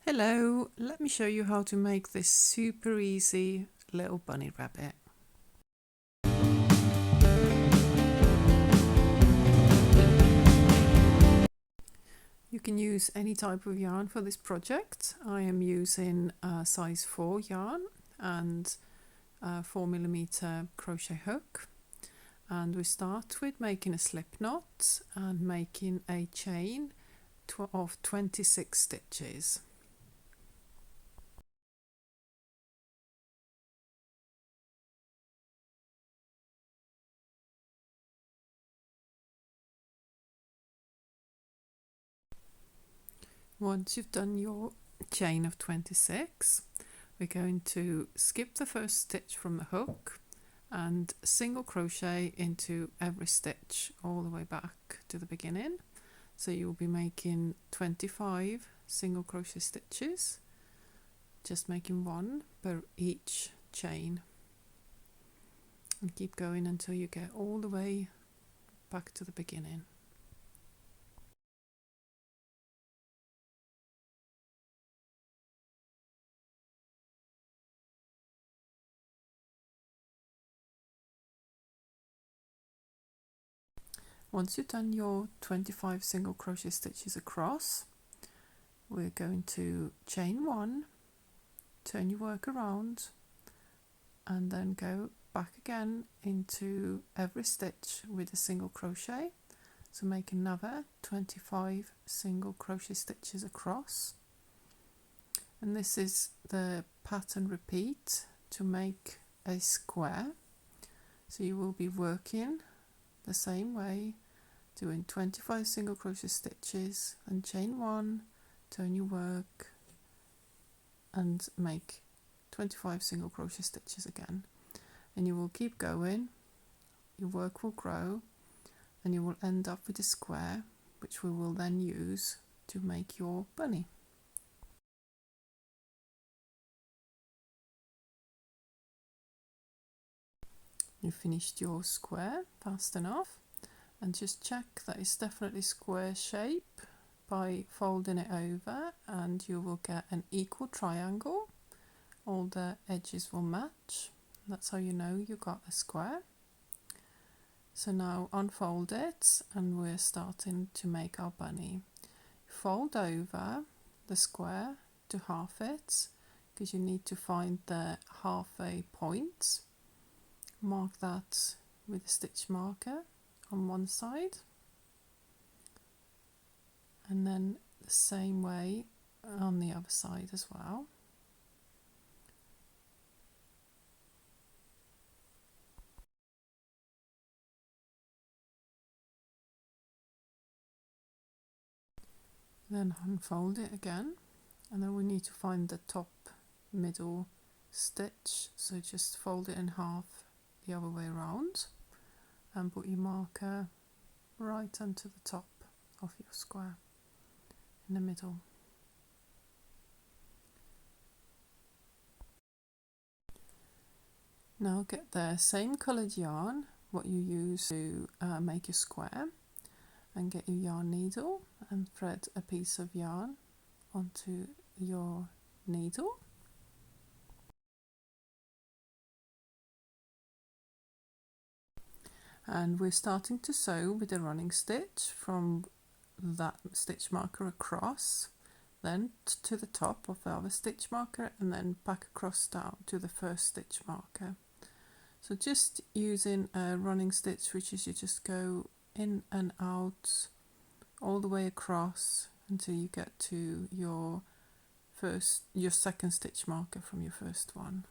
Hello, let me show you how to make this super easy little bunny rabbit. You can use any type of yarn for this project. I am using size 4 yarn and a 4mm crochet hook. And we start with making a slip knot and making a chain of 26 stitches. Once you've done your chain of 26, we're going to skip the first stitch from the hook and single crochet into every stitch all the way back to the beginning. So you'll be making 25 single crochet stitches, just making one per each chain, and keep going until you get all the way back to the beginning. Once you've done your 25 single crochet stitches across, we're going to chain one, turn your work around, and then go back again into every stitch with a single crochet. So make another 25 single crochet stitches across, and this is the pattern repeat to make a square. So you will be working the same way, doing 25 single crochet stitches and chain one, turn your work and make 25 single crochet stitches again, and you will keep going. Your work will grow and you will end up with a square, which we will then use to make your bunny. You finished your square fast enough, and just check that it's definitely square shape by folding it over, and you will get an equal triangle. All the edges will match. That's how you know you got a square. So now unfold it and we're starting to make our bunny. Fold over the square to half it, because you need to find the halfway point. Mark that with a stitch marker on one side, and then the same way on the other side as well. Then unfold it again, and then we need to find the top middle stitch, so just fold it in half the other way around and put your marker right onto the top of your square in the middle. Now get the same coloured yarn what you use to make your square, and get your yarn needle and thread a piece of yarn onto your needle. And we're starting to sew with a running stitch from that stitch marker across, then to the top of the other stitch marker, and then back across down to the first stitch marker. So just using a running stitch, which is you just go in and out all the way across until you get to your second stitch marker from your first one.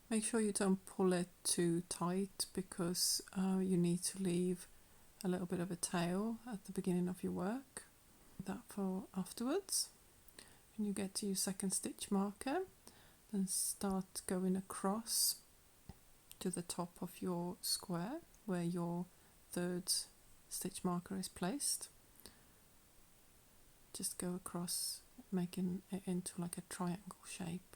Make sure you don't pull it too tight, because you need to leave a little bit of a tail at the beginning of your work. That for afterwards. When you get to your second stitch marker, then start going across to the top of your square where your third stitch marker is placed. Just go across, making it into like a triangle shape.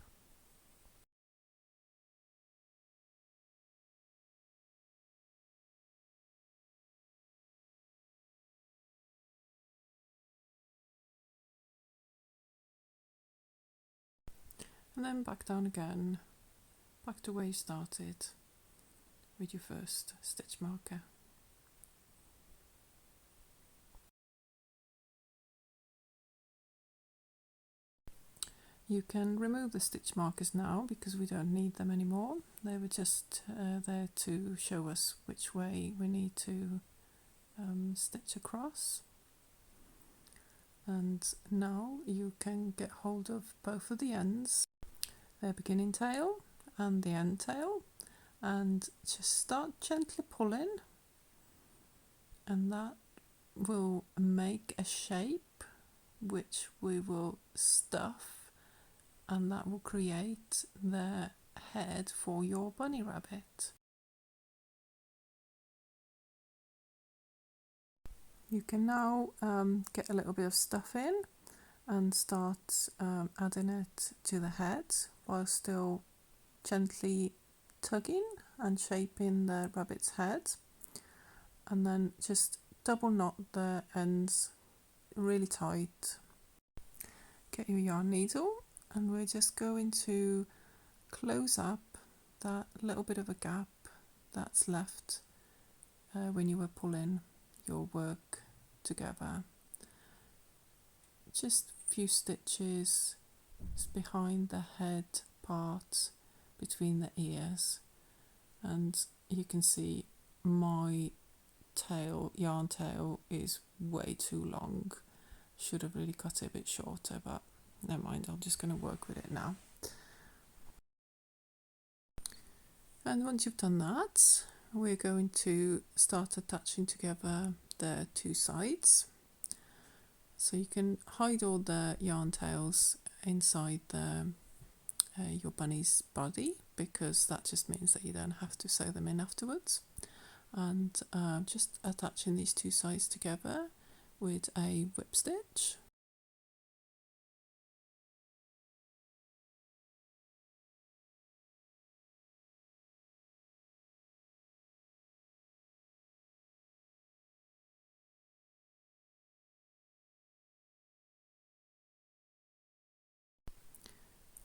and then back down again, back to where you started with your first stitch marker. You can remove the stitch markers now because we don't need them anymore. They were just there to show us which way we need to stitch across. And now you can get hold of both of the ends, their beginning tail and the end tail, and just start gently pulling, and that will make a shape which we will stuff, and that will create the head for your bunny rabbit. You can now get a little bit of stuff in and start adding it to the head while still gently tugging and shaping the rabbit's head, and then just double knot the ends really tight. Get your yarn needle, and we're just going to close up that little bit of a gap that's left when you were pulling your work together. Just a few stitches behind the head part between the ears, and you can see my tail, yarn tail, is way too long. Should have really cut it a bit shorter, but never mind, I'm just going to work with it now. And once you've done that, we're going to start attaching together the two sides. So you can hide all the yarn tails inside your bunny's body, because that just means that you don't have to sew them in afterwards. And just attaching these two sides together with a whip stitch.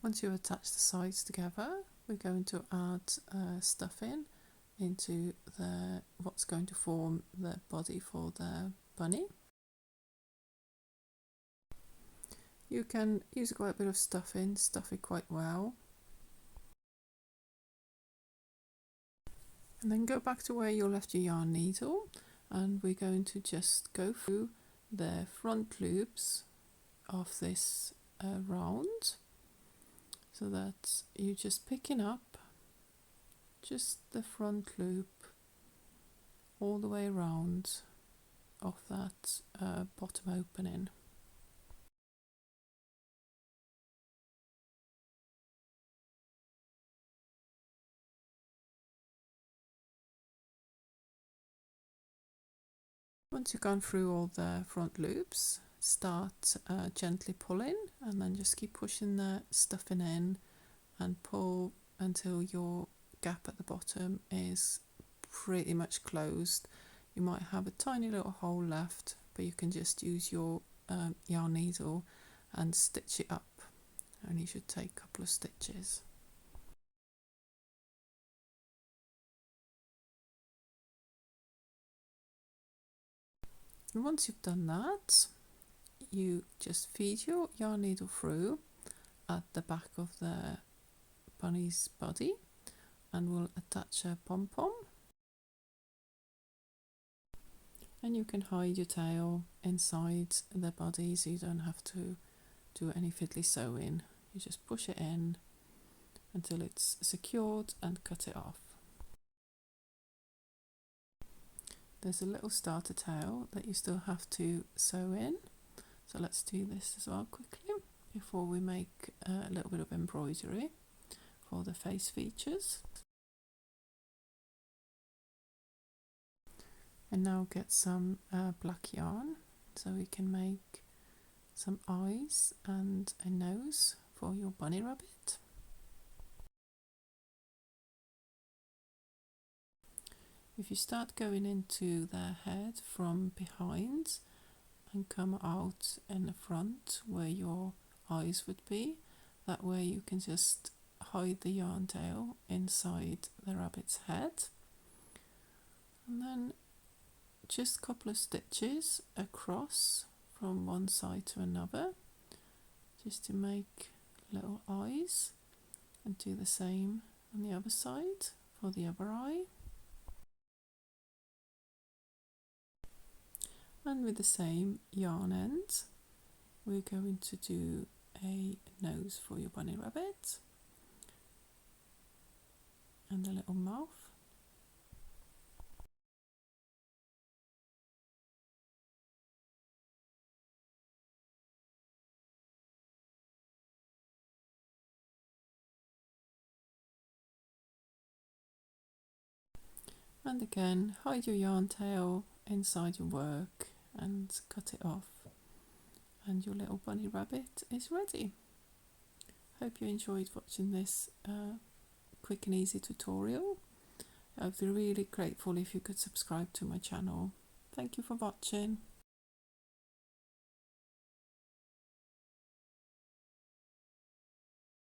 Once you attach the sides together, we're going to add stuffing into what's going to form the body for the bunny. You can use quite a bit of stuffing, stuff it quite well. And then go back to where you left your yarn needle, and we're going to just go through the front loops of this round, so that you're just picking up just the front loop all the way around of that bottom opening. Once you've gone through all the front loops, start gently pulling, and then just keep pushing the stuffing in and pull until your gap at the bottom is pretty much closed. You might have a tiny little hole left, but you can just use your yarn needle and stitch it up. Only should take a couple of stitches. And once you've done that, you just feed your yarn needle through at the back of the bunny's body, and we'll attach a pom-pom. And you can hide your tail inside the body, so you don't have to do any fiddly sewing. You just push it in until it's secured and cut it off. There's a little starter tail that you still have to sew in, so let's do this as well quickly before we make a little bit of embroidery for the face features. And now get some black yarn so we can make some eyes and a nose for your bunny rabbit. If you start going into their head from behind and come out in the front where your eyes would be, That way you can just hide the yarn tail inside the rabbit's head, and then just a couple of stitches across from one side to another just to make little eyes, and do the same on the other side for the other eye. And with the same yarn end, we're going to do a nose for your bunny rabbit and a little mouth. And again, hide your yarn tail inside your work and cut it off, and your little bunny rabbit is ready. Hope you enjoyed watching this quick and easy tutorial. I'd be really grateful if you could subscribe to my channel. Thank you for watching.